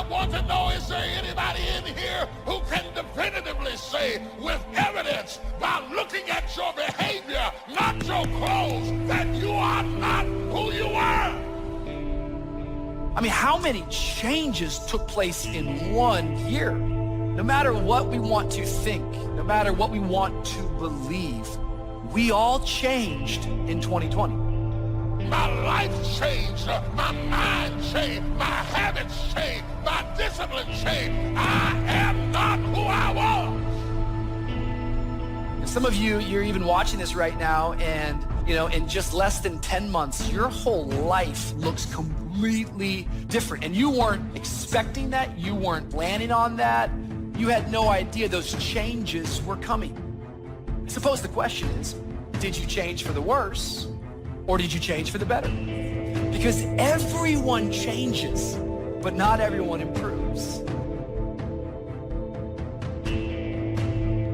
want to know, is there anybody in here who can definitively say with evidence by looking at your behavior, not your clothes, that you are not who you were? I mean, how many changes took place in 1 year? No matter what we want to think, no matter what we want to believe, we all changed in 2020. My life changed, my mind changed, my habits changed, my discipline changed. I am not who I was. Some of you, you're even watching this right now, and in just less than 10 months, your whole life looks completely different. And you weren't expecting that, you weren't planning on that, you had no idea those changes were coming. I suppose the question is, did you change for the worse? Or did you change for the better? Because everyone changes, but not everyone improves.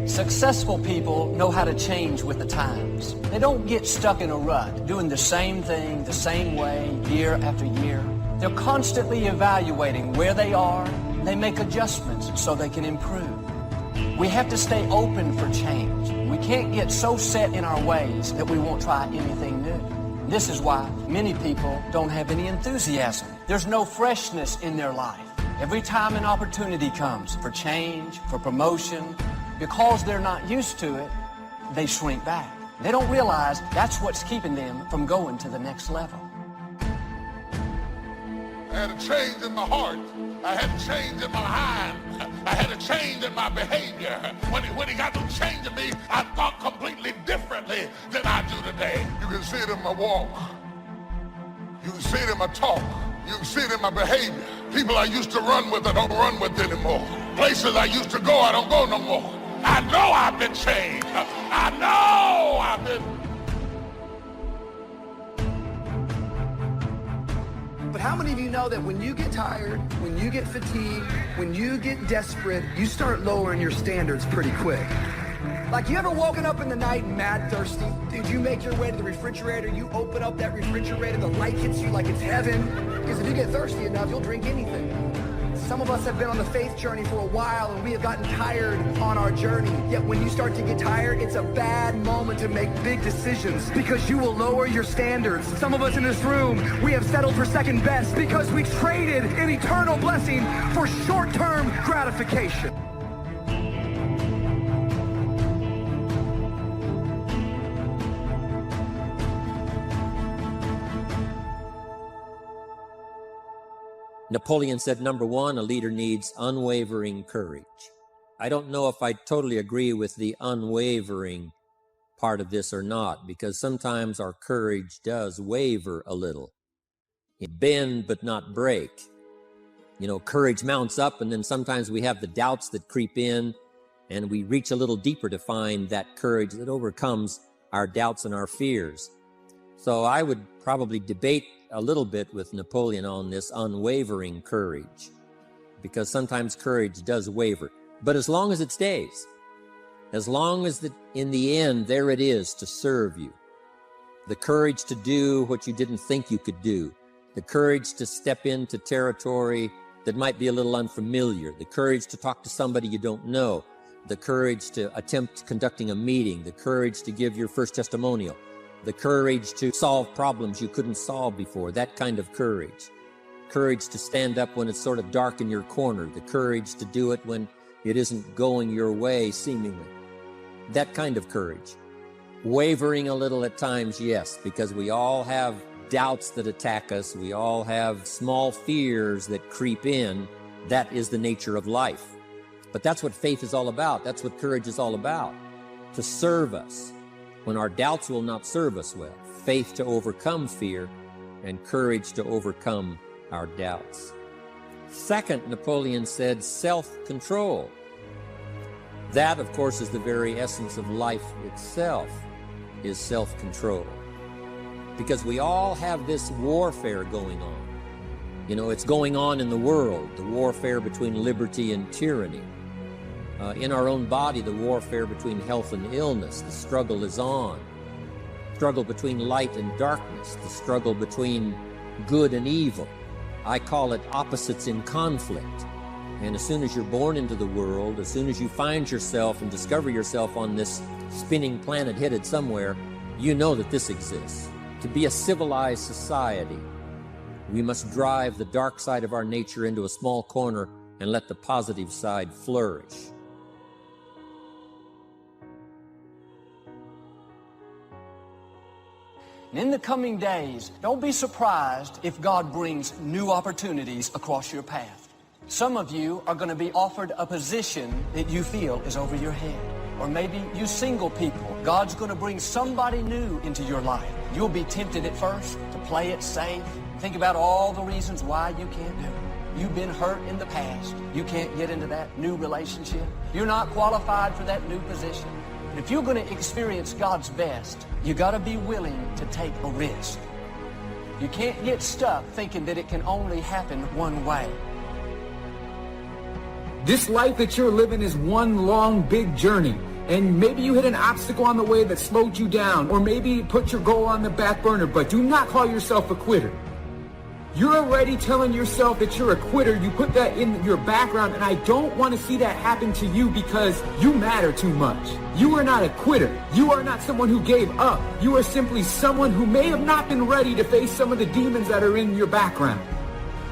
Successful people know how to change with the times. They don't get stuck in a rut, doing the same thing the same way year after year. They're constantly evaluating where they are, and they make adjustments so they can improve. We have to stay open for change. We can't get so set in our ways that we won't try anything new. This is why many people don't have any enthusiasm. There's no freshness in their life. Every time an opportunity comes for change, for promotion, because they're not used to it, they shrink back. They don't realize that's what's keeping them from going to the next level. I had a change in my heart. I had a change in my mind. I had a change in my behavior. When he got to changing me, I thought completely differently than I do today. You can see it in my walk. You can see it in my talk. You can see it in my behavior. People I used to run with, I don't run with anymore. Places I used to go, I don't go no more. I know I've been changed. I know I've been. But how many of you know that when you get tired, when you get fatigued, when you get desperate, you start lowering your standards pretty quick? Like, you ever woken up in the night mad thirsty? Dude, you make your way to the refrigerator, you open up that refrigerator, the light hits you like it's heaven. Because if you get thirsty enough, you'll drink anything. Some of us have been on the faith journey for a while, and we have gotten tired on our journey. Yet when you start to get tired, it's a bad moment to make big decisions, because you will lower your standards. Some of us in this room, we have settled for second best because we traded an eternal blessing for short-term gratification. Napoleon said, number one, a leader needs unwavering courage. I don't know if I totally agree with the unwavering part of this or not, because sometimes our courage does waver a little. It bend but not break. Courage mounts up, and then sometimes we have the doubts that creep in, and we reach a little deeper to find that courage that overcomes our doubts and our fears. So I would probably debate a little bit with Napoleon on this unwavering courage, because sometimes courage does waver. But as long as it stays, as long as in the end there it is to serve you, the courage to do what you didn't think you could do, the courage to step into territory that might be a little unfamiliar, the courage to talk to somebody you don't know, the courage to attempt conducting a meeting, the courage to give your first testimonial, the courage to solve problems you couldn't solve before, that kind of courage. Courage to stand up when it's sort of dark in your corner, the courage to do it when it isn't going your way, seemingly. That kind of courage. Wavering a little at times, yes, because we all have doubts that attack us. We all have small fears that creep in. That is the nature of life. But that's what faith is all about. That's what courage is all about, to serve us when our doubts will not serve us well. Faith to overcome fear, and courage to overcome our doubts. Second, Napoleon said self-control. That, of course, is the very essence of life itself, is self-control. Because we all have this warfare going on. It's going on in the world, the warfare between liberty and tyranny. In our own body, the warfare between health and illness, the struggle is on. Struggle between light and darkness, the struggle between good and evil. I call it opposites in conflict. And as soon as you're born into the world, as soon as you find yourself and discover yourself on this spinning planet headed somewhere, you know that this exists. To be a civilized society, we must drive the dark side of our nature into a small corner and let the positive side flourish. And in the coming days, don't be surprised if God brings new opportunities across your path. Some of you are going to be offered a position that you feel is over your head. Or maybe you single people, God's going to bring somebody new into your life. You'll be tempted at first to play it safe. Think about all the reasons why you can't do it. You've been hurt in the past. You can't get into that new relationship. You're not qualified for that new position. And if you're going to experience God's best, you got to be willing to take a risk. You can't get stuck thinking that it can only happen one way. This life that you're living is one long, big journey. And maybe you hit an obstacle on the way that slowed you down, or maybe put your goal on the back burner, but do not call yourself a quitter. You're already telling yourself that you're a quitter. You put that in your background, and I don't want to see that happen to you because you matter too much. You are not a quitter. You are not someone who gave up. You are simply someone who may have not been ready to face some of the demons that are in your background,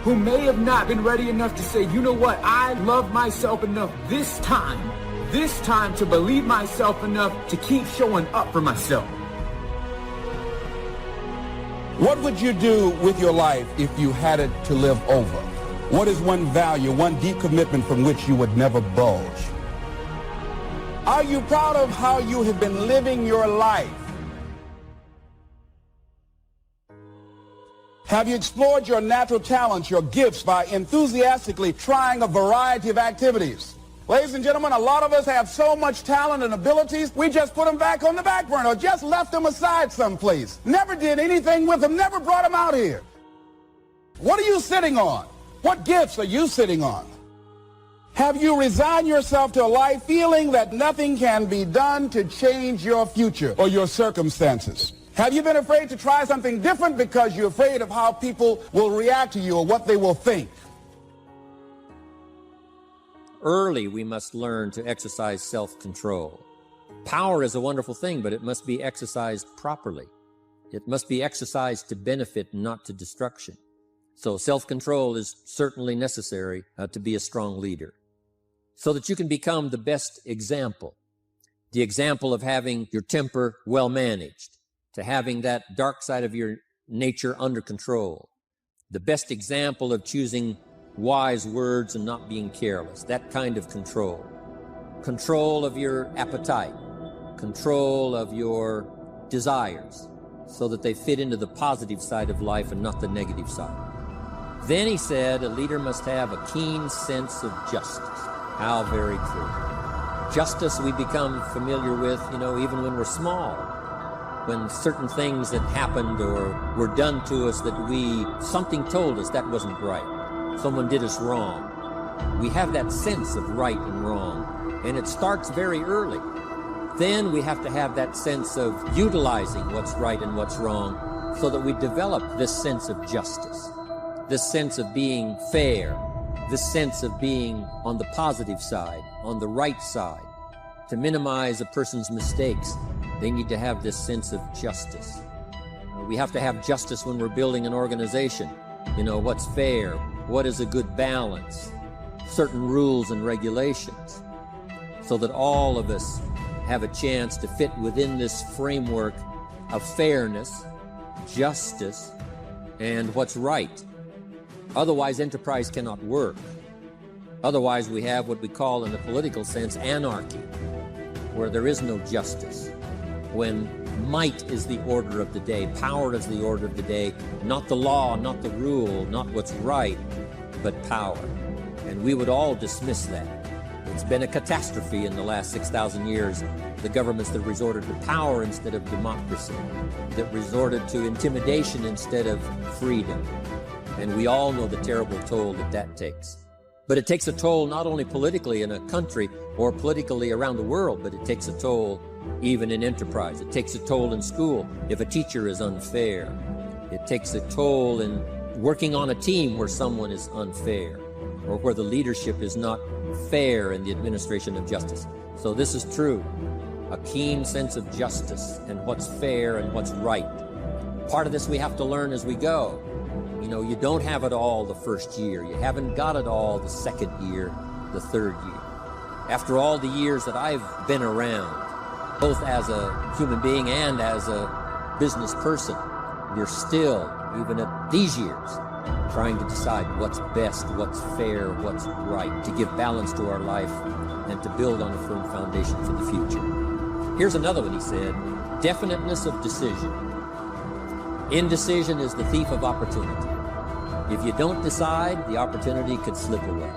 who may have not been ready enough to say, you know what, I love myself enough this time to believe myself enough to keep showing up for myself. What would you do with your life if you had it to live over? What is one value, one deep commitment from which you would never budge? Are you proud of how you have been living your life? Have you explored your natural talents, your gifts, by enthusiastically trying a variety of activities? Ladies and gentlemen, a lot of us have so much talent and abilities, we just put them back on the back burner or just left them aside someplace. Never did anything with them, never brought them out here. What are you sitting on? What gifts are you sitting on? Have you resigned yourself to a life feeling that nothing can be done to change your future or your circumstances? Have you been afraid to try something different because you're afraid of how people will react to you or what they will think? Early, we must learn to exercise self-control. Power is a wonderful thing, but it must be exercised properly. It must be exercised to benefit, not to destruction. So self-control is certainly necessary to be a strong leader, so that you can become the best example. The example of having your temper well managed, to having that dark side of your nature under control. The best example of choosing wise words and not being careless, that kind of control. Control of your appetite, control of your desires, so that they fit into the positive side of life and not the negative side. Then he said, a leader must have a keen sense of justice. How very true. Justice we become familiar with, even when we're small. When certain things that happened or were done to us something told us that wasn't right. Someone did us wrong. We have that sense of right and wrong, and it starts very early. Then we have to have that sense of utilizing what's right and what's wrong so that we develop this sense of justice, this sense of being fair, this sense of being on the positive side, on the right side. To minimize a person's mistakes, they need to have this sense of justice. We have to have justice when we're building an organization. What's fair, what is a good balance, certain rules and regulations, so that all of us have a chance to fit within this framework of fairness, justice, and what's right. Otherwise, enterprise cannot work. Otherwise, we have what we call, in a political sense, anarchy, where there is no justice, when might is the order of the day, power is the order of the day, not the law, not the rule, not what's right, but power. And we would all dismiss that. It's been a catastrophe in the last 6,000 years, the governments that resorted to power instead of democracy, that resorted to intimidation instead of freedom. And we all know the terrible toll that takes. But it takes a toll not only politically in a country or politically around the world, but it takes a toll even in enterprise. It takes a toll in school if a teacher is unfair. It takes a toll in working on a team where someone is unfair, or where the leadership is not fair in the administration of justice. So this is true. A keen sense of justice and what's fair and what's right. Part of this we have to learn as we go. You know, you don't have it all the first year. You haven't got it all the second year, the third year. After all the years that I've been around, both as a human being and as a business person, you're still, even at these years, trying to decide what's best, what's fair, what's right, to give balance to our life and to build on a firm foundation for the future. Here's another one he said, definiteness of decision. Indecision is the thief of opportunity. If you don't decide, the opportunity could slip away.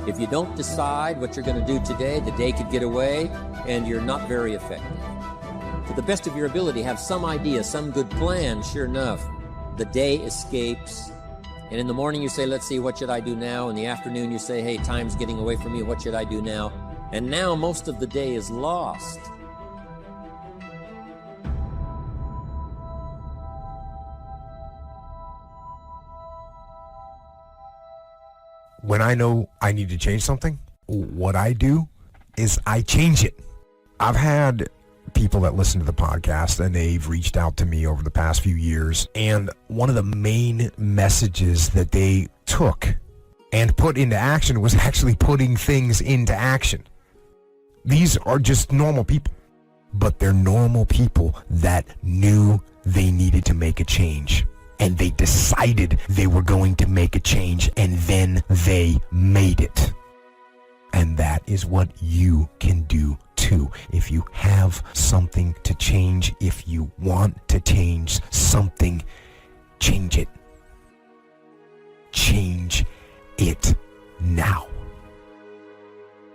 If you don't decide what you're going to do today, the day could get away and you're not very effective. To the best of your ability, have some idea, some good plan. Sure enough, the day escapes. And in the morning you say, let's see, what should I do now? In the afternoon you say, hey, time's getting away from me, what should I do now? And now most of the day is lost. When I know I need to change something, what I do is I change it. I've had people that listen to the podcast and they've reached out to me over the past few years, and one of the main messages that they took and put into action was actually putting things into action. These are just normal people, but they're normal people that knew they needed to make a change. And they decided they were going to make a change, and then they made it. And that is what you can do too. If you have something to change, if you want to change something, change it. Change it now.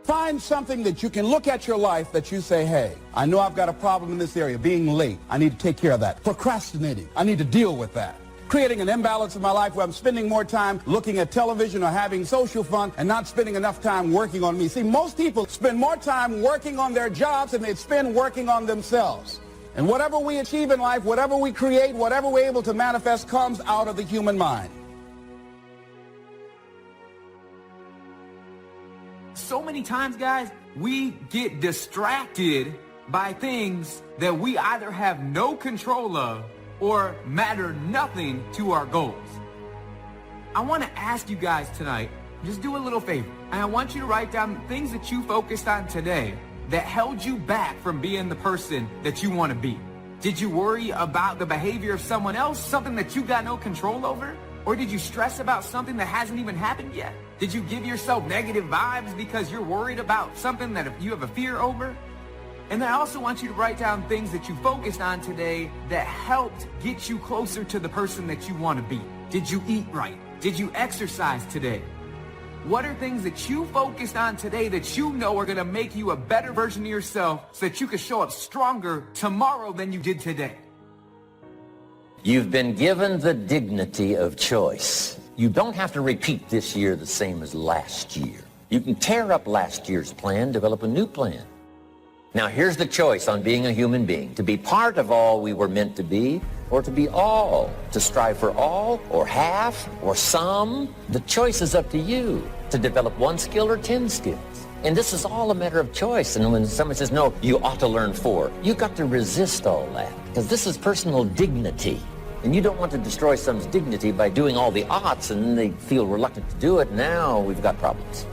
Find something that you can look at your life that you say, hey, I know I've got a problem in this area, being late. I need to take care of that. Procrastinating. I need to deal with that. Creating an imbalance in my life where I'm spending more time looking at television or having social fun and not spending enough time working on me. See, most people spend more time working on their jobs than they spend working on themselves. And whatever we achieve in life, whatever we create, whatever we're able to manifest comes out of the human mind. So many times, guys, we get distracted by things that we either have no control of or matter nothing to our goals. I want to ask you guys tonight, just do a little favor. And I want you to write down things that you focused on today that held you back from being the person that you want to be. Did you worry about the behavior of someone else, something that you got no control over? Or did you stress about something that hasn't even happened yet? Did you give yourself negative vibes because you're worried about something that you have a fear over? And I also want you to write down things that you focused on today that helped get you closer to the person that you want to be. Did you eat right? Did you exercise today? What are things that you focused on today that you know are going to make you a better version of yourself so that you can show up stronger tomorrow than you did today? You've been given the dignity of choice. You don't have to repeat this year the same as last year. You can tear up last year's plan, develop a new plan. Now here's the choice on being a human being. To be part of all we were meant to be, or to be all. To strive for all, or half, or some. The choice is up to you. To develop one skill or 10 skills. And this is all a matter of choice. And when someone says, no, you ought to learn 4, you've got to resist all that. Because this is personal dignity. And you don't want to destroy someone's dignity by doing all the oughts and then they feel reluctant to do it. Now we've got problems.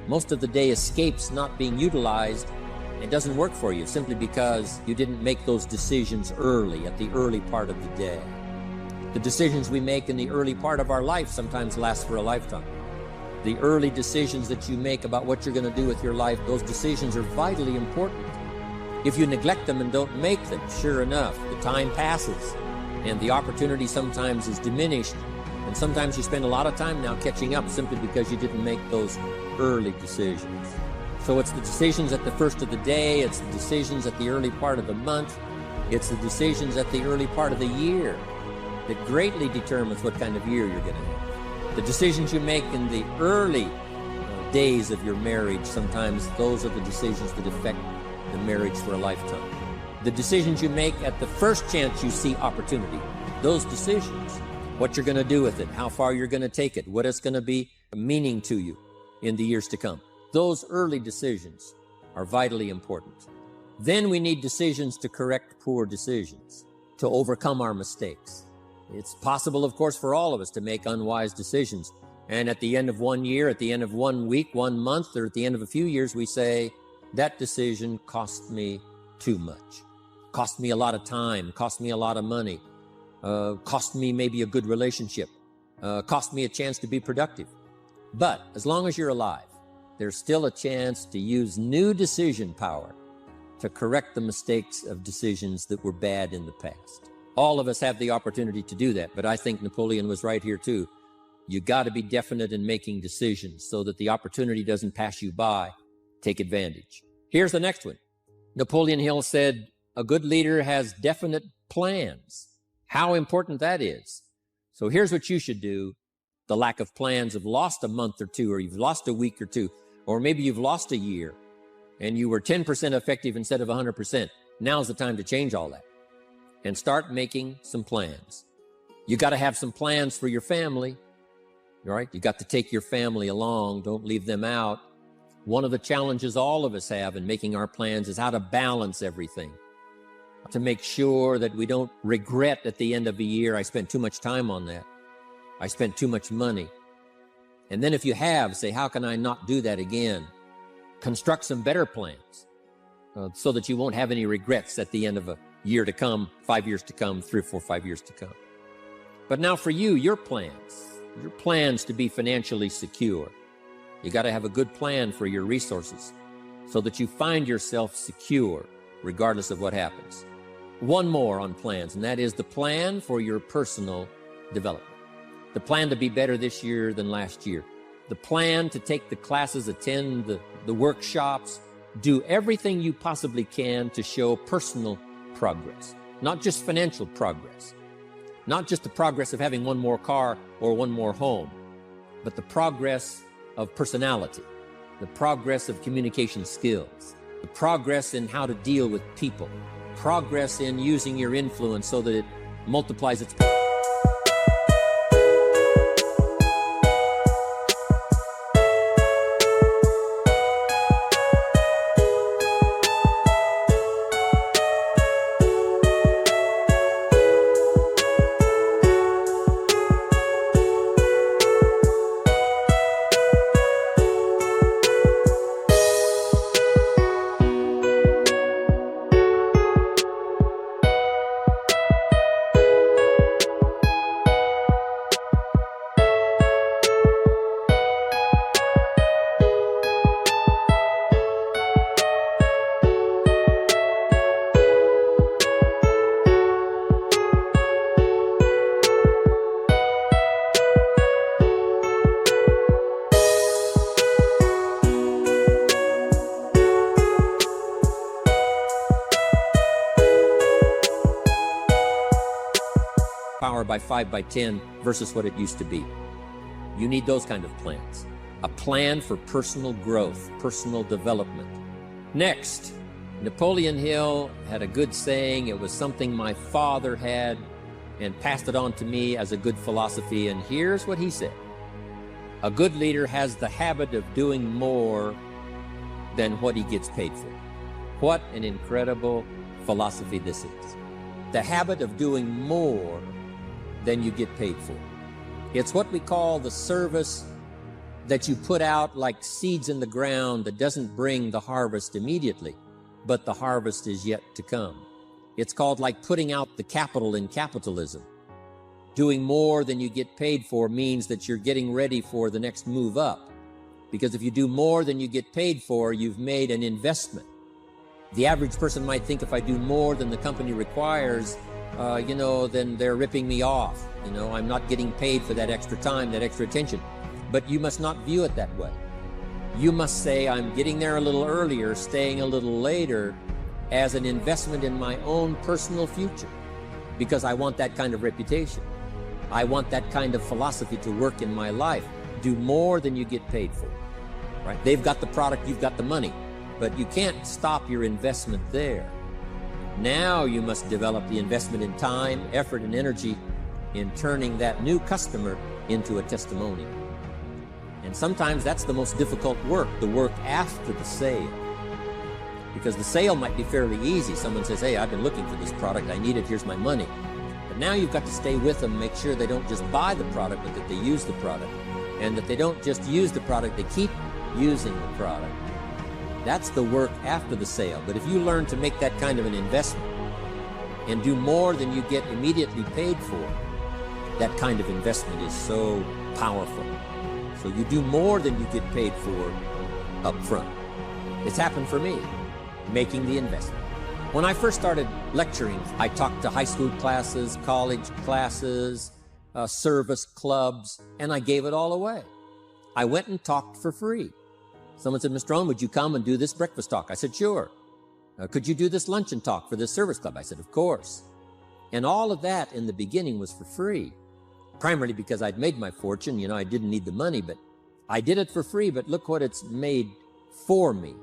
Most of the day escapes not being utilized. It doesn't work for you simply because you didn't make those decisions early, at the early part of the day. The decisions we make in the early part of our life sometimes last for a lifetime. The early decisions that you make about what you're going to do with your life, those decisions are vitally important. If you neglect them and don't make them, sure enough, the time passes and the opportunity sometimes is diminished. And sometimes you spend a lot of time now catching up simply because you didn't make those early decisions. So it's the decisions at the first of the day, it's the decisions at the early part of the month, it's the decisions at the early part of the year that greatly determines what kind of year you're going to have. The decisions you make in the early days of your marriage, sometimes those are the decisions that affect the marriage for a lifetime. The decisions you make at the first chance you see opportunity, those decisions, what you're going to do with it, how far you're going to take it, what it's going to be meaning to you in the years to come. Those early decisions are vitally important. Then we need decisions to correct poor decisions, to overcome our mistakes. It's possible, of course, for all of us to make unwise decisions. And at the end of 1 year, at the end of 1 week, 1 month, or at the end of a few years, we say, that decision cost me too much. Cost me a lot of time, cost me a lot of money, cost me maybe a good relationship, cost me a chance to be productive. But as long as you're alive, there's still a chance to use new decision power to correct the mistakes of decisions that were bad in the past. All of us have the opportunity to do that, but I think Napoleon was right here too. You got to be definite in making decisions so that the opportunity doesn't pass you by. Take advantage. Here's the next one. Napoleon Hill said, a good leader has definite plans. How important that is. So here's what you should do. The lack of plans have lost a month or two, or you've lost a week or two, or maybe you've lost a year and you were 10% effective instead of 100%. Now's the time to change all that and start making some plans. You got to have some plans for your family, all right? You got to take your family along. Don't leave them out. One of the challenges all of us have in making our plans is how to balance everything, to make sure that we don't regret at the end of a year, I spent too much time on that. I spent too much money. And then if you have, say, how can I not do that again? Construct some better plans so that you won't have any regrets at the end of a year to come, 5 years to come, 3 or 4, 5 years to come. But now for you, your plans to be financially secure. You got to have a good plan for your resources so that you find yourself secure regardless of what happens. One more on plans, and that is the plan for your personal development. The plan to be better this year than last year. The plan to take the classes, attend the workshops, do everything you possibly can to show personal progress, not just financial progress, not just the progress of having one more car or one more home, but the progress of personality, the progress of communication skills, the progress in how to deal with people, progress in using your influence so that it multiplies its power. Power by 5 by 10 versus what it used to be. You need those kind of plans. A plan for personal growth, personal development. Next, Napoleon Hill had a good saying. It was something my father had and passed it on to me as a good philosophy. And here's what he said. A good leader has the habit of doing more than what he gets paid for. What an incredible philosophy this is. The habit of doing more than you get paid for. It's what we call the service that you put out like seeds in the ground that doesn't bring the harvest immediately, but the harvest is yet to come. It's called like putting out the capital in capitalism. Doing more than you get paid for means that you're getting ready for the next move up. Because if you do more than you get paid for, you've made an investment. The average person might think if I do more than the company requires, then they're ripping me off. I'm not getting paid for that extra time, that extra attention. But you must not view it that way. You must say, I'm getting there a little earlier, staying a little later, as an investment in my own personal future, because I want that kind of reputation. I want that kind of philosophy to work in my life. Do more than you get paid for, right? They've got the product, you've got the money, but you can't stop your investment there. Now you must develop the investment in time, effort, and energy in turning that new customer into a testimonial. And sometimes that's the most difficult work, the work after the sale. Because the sale might be fairly easy. Someone says, hey, I've been looking for this product, I need it, here's my money. But now you've got to stay with them, make sure they don't just buy the product, but that they use the product. And that they don't just use the product, they keep using the product. That's the work after the sale. But if you learn to make that kind of an investment and do more than you get immediately paid for, that kind of investment is so powerful. So you do more than you get paid for up front. It's happened for me, making the investment. When I first started lecturing, I talked to high school classes, college classes, service clubs, and I gave it all away. I went and talked for free. Someone said, Mr. Owen, would you come and do this breakfast talk? I said, sure. Could you do this luncheon talk for this service club? I said, of course. And all of that in the beginning was for free, primarily because I'd made my fortune. You know, I didn't need the money, but I did it for free. But look what it's made for me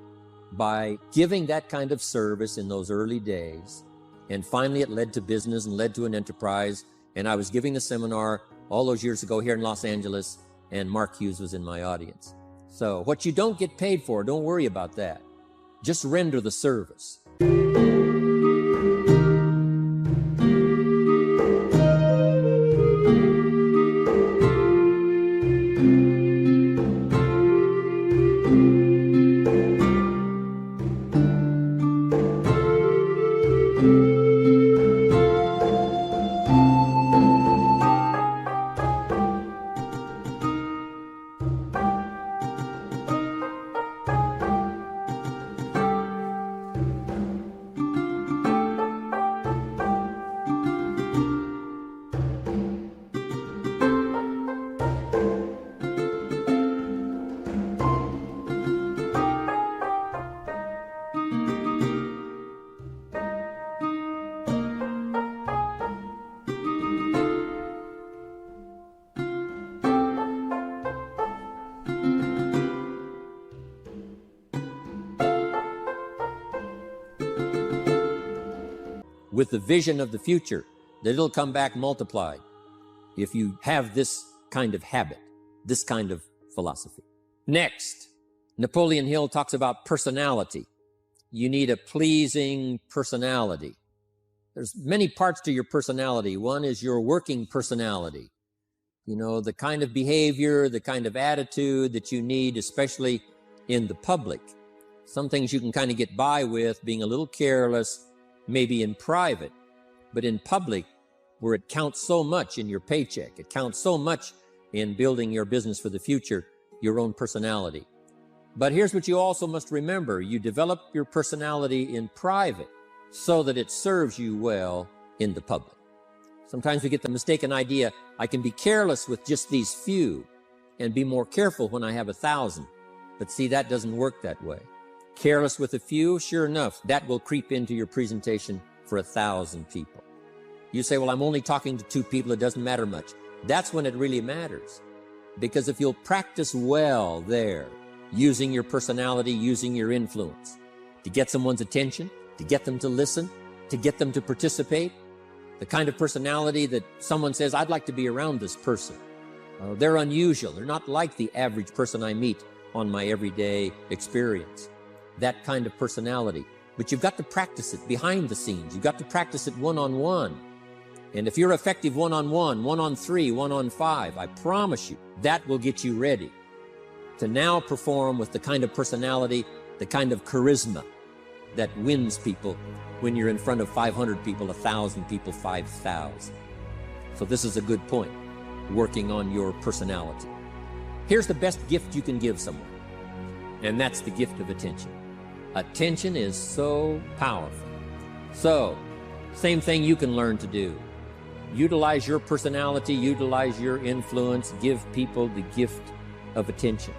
by giving that kind of service in those early days. And finally, it led to business and led to an enterprise. And I was giving a seminar all those years ago here in Los Angeles, and Mark Hughes was in my audience. So what you don't get paid for, don't worry about that. Just render the service. With the vision of the future, that it'll come back multiplied if you have this kind of habit, this kind of philosophy. Next, Napoleon Hill talks about personality. You need a pleasing personality. There's many parts to your personality. One is your working personality. You know, the kind of behavior, the kind of attitude that you need, especially in the public. Some things you can kind of get by with, being a little careless, maybe in private, but in public, where it counts so much in your paycheck, it counts so much in building your business for the future, your own personality. But here's what you also must remember. You develop your personality in private so that it serves you well in the public. Sometimes we get the mistaken idea, I can be careless with just these few and be more careful when I have 1,000. But see, that doesn't work that way. Careless with a few, sure enough, that will creep into your presentation for 1,000 people. You say, well, I'm only talking to 2 people, it doesn't matter much. That's when it really matters. Because if you'll practice well there, using your personality, using your influence, to get someone's attention, to get them to listen, to get them to participate, the kind of personality that someone says, I'd like to be around this person. They're unusual. They're not like the average person I meet on my everyday experience. That kind of personality. But you've got to practice it behind the scenes. You've got to practice it one-on-one. And if you're effective one-on-one, 1-on-3, 1-on-5, I promise you, that will get you ready to now perform with the kind of personality, the kind of charisma that wins people when you're in front of 500 people, 1,000 people, 5,000. So this is a good point, working on your personality. Here's the best gift you can give someone, and that's the gift of attention. Attention is so powerful. So, same thing you can learn to do. Utilize your personality, utilize your influence, give people the gift of attention.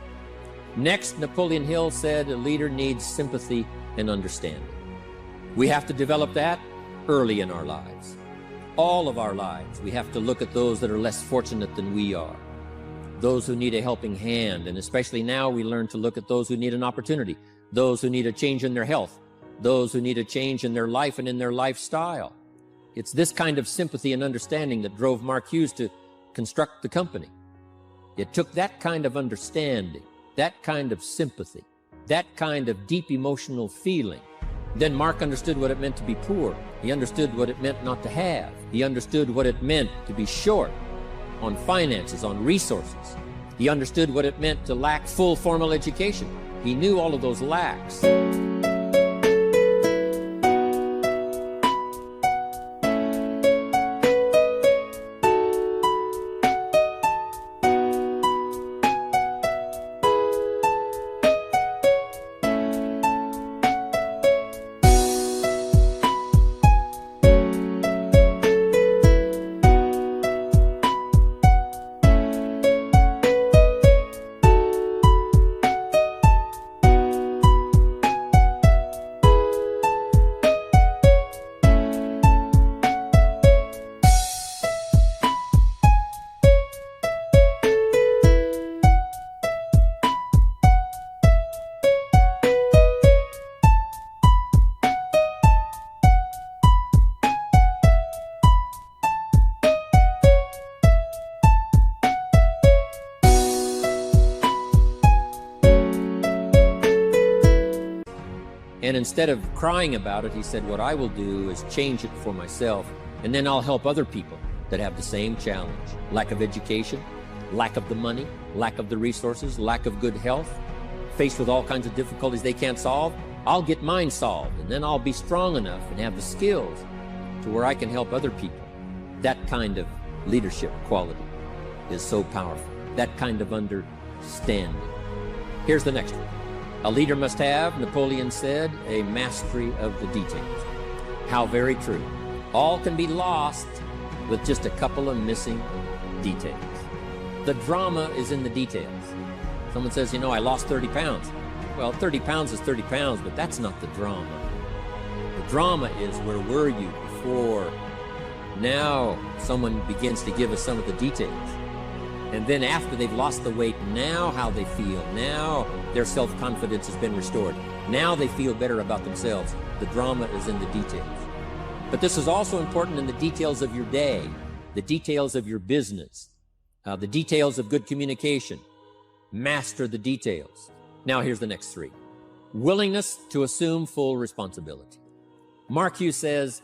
Next, Napoleon Hill said a leader needs sympathy and understanding. We have to develop that early in our lives. All of our lives, we have to look at those that are less fortunate than we are. Those who need a helping hand, and especially now we learn to look at those who need an opportunity, those who need a change in their health, those who need a change in their life and in their lifestyle. It's this kind of sympathy and understanding that drove Mark Hughes to construct the company. It took that kind of understanding, that kind of sympathy, that kind of deep emotional feeling. Then Mark understood what it meant to be poor. He understood what it meant not to have. He understood what it meant to be short on finances, on resources. He understood what it meant to lack full formal education. He knew all of those lacks. And instead of crying about it, he said, what I will do is change it for myself, and then I'll help other people that have the same challenge. Lack of education, lack of the money, lack of the resources, lack of good health, faced with all kinds of difficulties they can't solve. I'll get mine solved, and then I'll be strong enough and have the skills to where I can help other people. That kind of leadership quality is so powerful. That kind of understanding. Here's the next one. A leader must have, Napoleon said, a mastery of the details. How very true. All can be lost with just a couple of missing details. The drama is in the details. Someone says, I lost 30 pounds. Well, 30 pounds is 30 pounds, but that's not the drama. The drama is, where were you before? Now someone begins to give us some of the details. And then after they've lost the weight, now how they feel. Now their self-confidence has been restored. Now they feel better about themselves. The drama is in the details. But this is also important in the details of your day, the details of your business, the details of good communication. Master the details. Now here's the next three. Willingness to assume full responsibility. Mark Hughes says,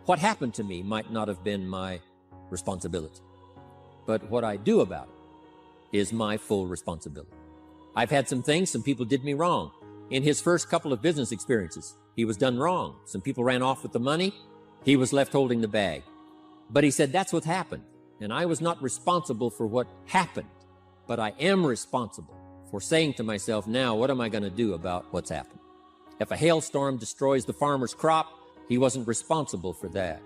what happened to me might not have been my responsibility, but what I do about it is my full responsibility. I've had some things, some people did me wrong. In his first couple of business experiences, he was done wrong. Some people ran off with the money. He was left holding the bag. But he said, that's what happened. And I was not responsible for what happened, but I am responsible for saying to myself, now, what am I going to do about what's happened? If a hailstorm destroys the farmer's crop, he wasn't responsible for that.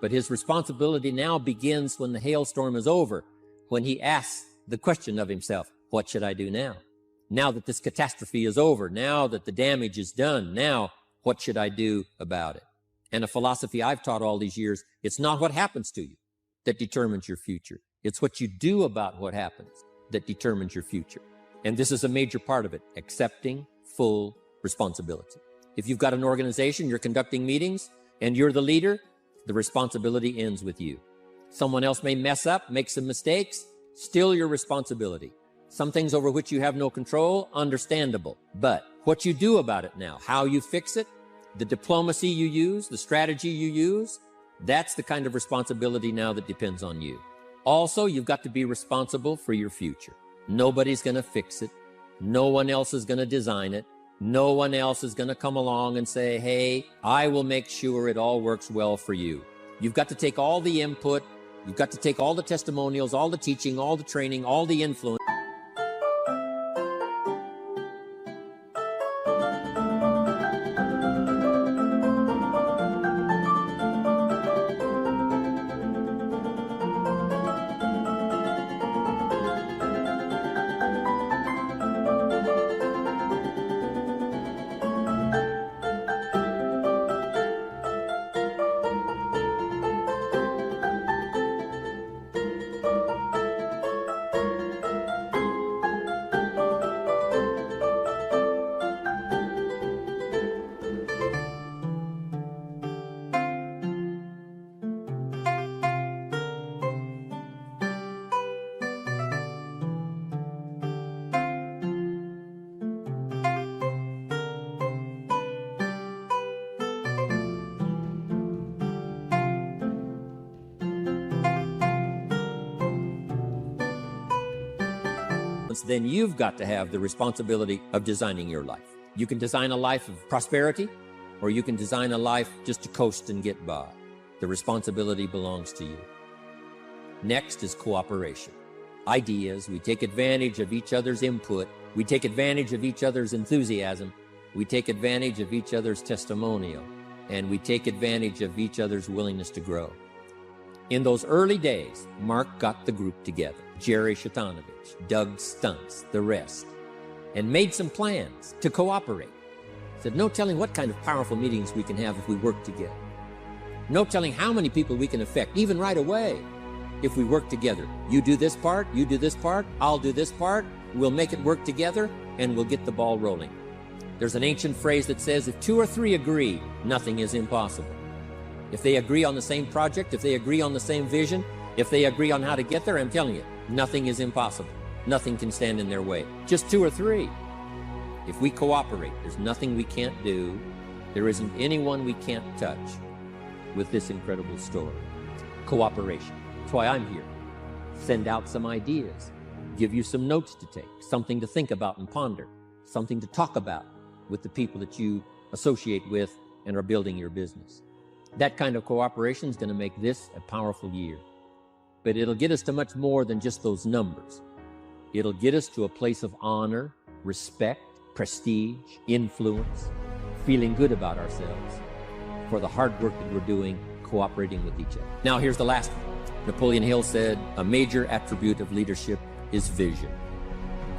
But his responsibility now begins when the hailstorm is over, when he asks the question of himself, what should I do now? Now that this catastrophe is over, now that the damage is done, now what should I do about it? And a philosophy I've taught all these years, it's not what happens to you that determines your future. It's what you do about what happens that determines your future. And this is a major part of it, accepting full responsibility. If you've got an organization, you're conducting meetings, and you're the leader, the responsibility ends with you. Someone else may mess up, make some mistakes, still your responsibility. Some things over which you have no control, understandable. But what you do about it now, how you fix it, the diplomacy you use, the strategy you use, that's the kind of responsibility now that depends on you. Also, you've got to be responsible for your future. Nobody's going to fix it. No one else is going to design it. No one else is going to come along and say, hey, I will make sure it all works well for you. You've got to take all the input. You've got to take all the testimonials, all the teaching, all the training, all the influence. then you've got to have the responsibility of designing your life. You can design a life of prosperity, or you can design a life just to coast and get by. The responsibility belongs to you. Next is cooperation. Ideas, we take advantage of each other's input. We take advantage of each other's enthusiasm. We take advantage of each other's testimonial. And we take advantage of each other's willingness to grow. In those early days, Mark got the group together, Jerry Shatanovich, Doug Stuntz, the rest, and made some plans to cooperate. Said, no telling what kind of powerful meetings we can have if we work together. No telling how many people we can affect, even right away, if we work together. You do this part, you do this part, I'll do this part, we'll make it work together, and we'll get the ball rolling. There's an ancient phrase that says, if 2 or 3 agree, nothing is impossible. If they agree on the same project, if they agree on the same vision, if they agree on how to get there, I'm telling you, nothing is impossible. Nothing can stand in their way. Just 2 or 3. If we cooperate, there's nothing we can't do. There isn't anyone we can't touch with this incredible story. Cooperation. That's why I'm here. Send out some ideas. Give you some notes to take, something to think about and ponder, something to talk about with the people that you associate with and are building your business. That kind of cooperation is going to make this a powerful year. But it'll get us to much more than just those numbers. It'll get us to a place of honor, respect, prestige, influence, feeling good about ourselves for the hard work that we're doing, cooperating with each other. Now, here's the last one. Napoleon Hill said, a major attribute of leadership is vision.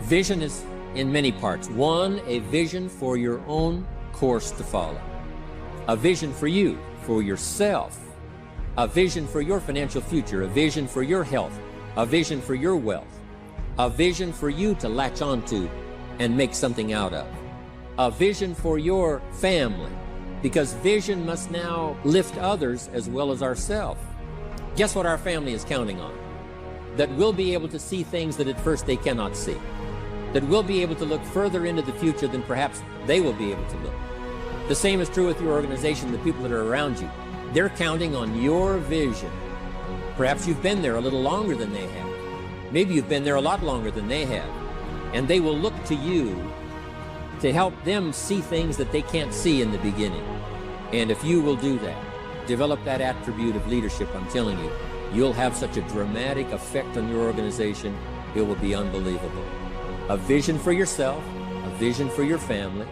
Vision is in many parts. 1, a vision for your own course to follow. A vision for you, for yourself. A vision for your financial future. A vision for your health. A vision for your wealth. A vision for you to latch onto and make something out of. A vision for your family, because vision must now lift others as well as ourselves. Guess what our family is counting on? That we'll be able to see things that at first they cannot see. That we'll be able to look further into the future than perhaps they will be able to look. The same is true with your organization, the people that are around you. They're counting on your vision. Perhaps you've been there a little longer than they have. Maybe you've been there a lot longer than they have. And they will look to you to help them see things that they can't see in the beginning. And if you will do that, develop that attribute of leadership, I'm telling you, you'll have such a dramatic effect on your organization, it will be unbelievable. A vision for yourself, a vision for your family,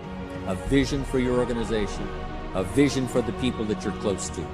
a vision for your organization, a vision for the people that you're close to.